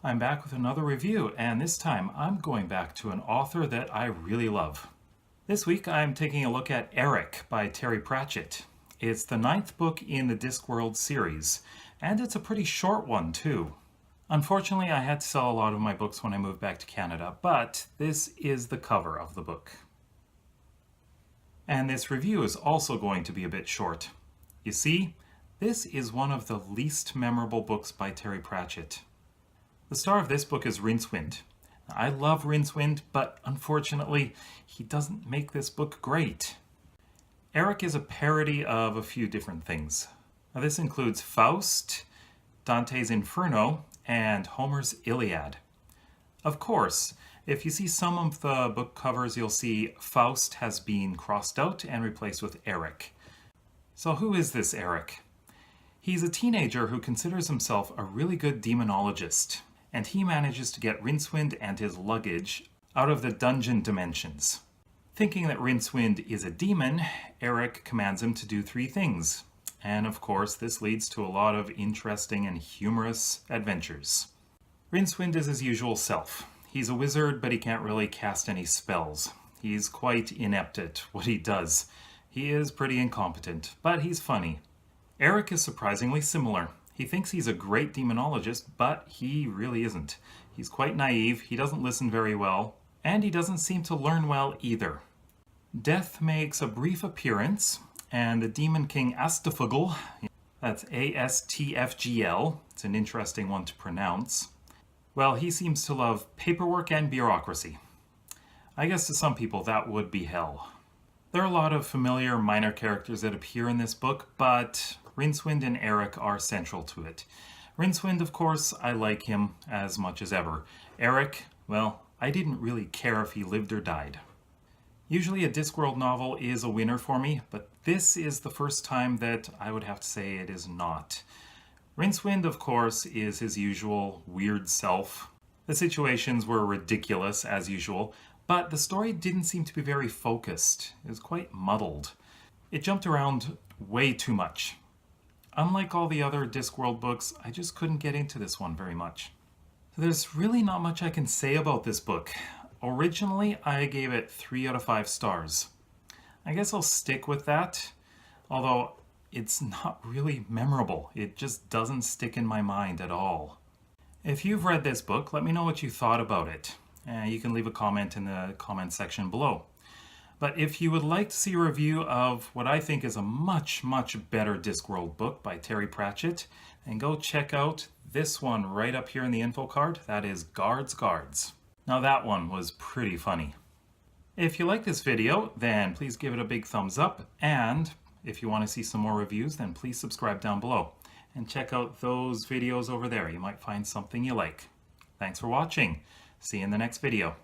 I'm back with another review, and this time I'm going back to an author that I really love. This week I'm taking a look at Eric by Terry Pratchett. It's the 9th book in the Discworld series, and it's a pretty short one too. Unfortunately, I had to sell a lot of my books when I moved back to Canada, but this is the cover of the book. And this review is also going to be a bit short. You see, this is one of the least memorable books by Terry Pratchett. The star of this book is Rincewind. I love Rincewind, but unfortunately, he doesn't make this book great. Eric is a parody of a few different things. Now, this includes Faust, Dante's Inferno, and Homer's Iliad. Of course, if you see some of the book covers, you'll see Faust has been crossed out and replaced with Eric. So who is this Eric? He's a teenager who considers himself a really good demonologist, and he manages to get Rincewind and his luggage out of the dungeon dimensions. Thinking that Rincewind is a demon, Eric commands him to do 3 things. And of course, this leads to a lot of interesting and humorous adventures. Rincewind is his usual self. He's a wizard, but he can't really cast any spells. He's quite inept at what he does. He is pretty incompetent, but he's funny. Eric is surprisingly similar. He thinks he's a great demonologist, but he really isn't. He's quite naive, he doesn't listen very well, and he doesn't seem to learn well either. Death makes a brief appearance, and the Demon King Astafugl, that's A-S-T-F-G-L, it's an interesting one to pronounce, well, he seems to love paperwork and bureaucracy. I guess to some people that would be hell. There are a lot of familiar minor characters that appear in this book, but Rincewind and Eric are central to it. Rincewind, of course, I like him as much as ever. Eric, well, I didn't really care if he lived or died. Usually a Discworld novel is a winner for me, but this is the first time that I would have to say it is not. Rincewind, of course, is his usual weird self. The situations were ridiculous, as usual, but the story didn't seem to be very focused. It was quite muddled. It jumped around way too much. Unlike all the other Discworld books, I just couldn't get into this one very much. So there's really not much I can say about this book. Originally, I gave it 3 out of 5 stars. I guess I'll stick with that, although it's not really memorable. It just doesn't stick in my mind at all. If you've read this book, let me know what you thought about it. You can leave a comment in the comment section below. But if you would like to see a review of what I think is a much, much better Discworld book by Terry Pratchett, then go check out this one right up here in the info card. That is Guards Guards. Now that one was pretty funny. If you like this video, then please give it a big thumbs up, and if you want to see some more reviews, then please subscribe down below and check out those videos over there. You might find something you like. Thanks for watching. See you in the next video.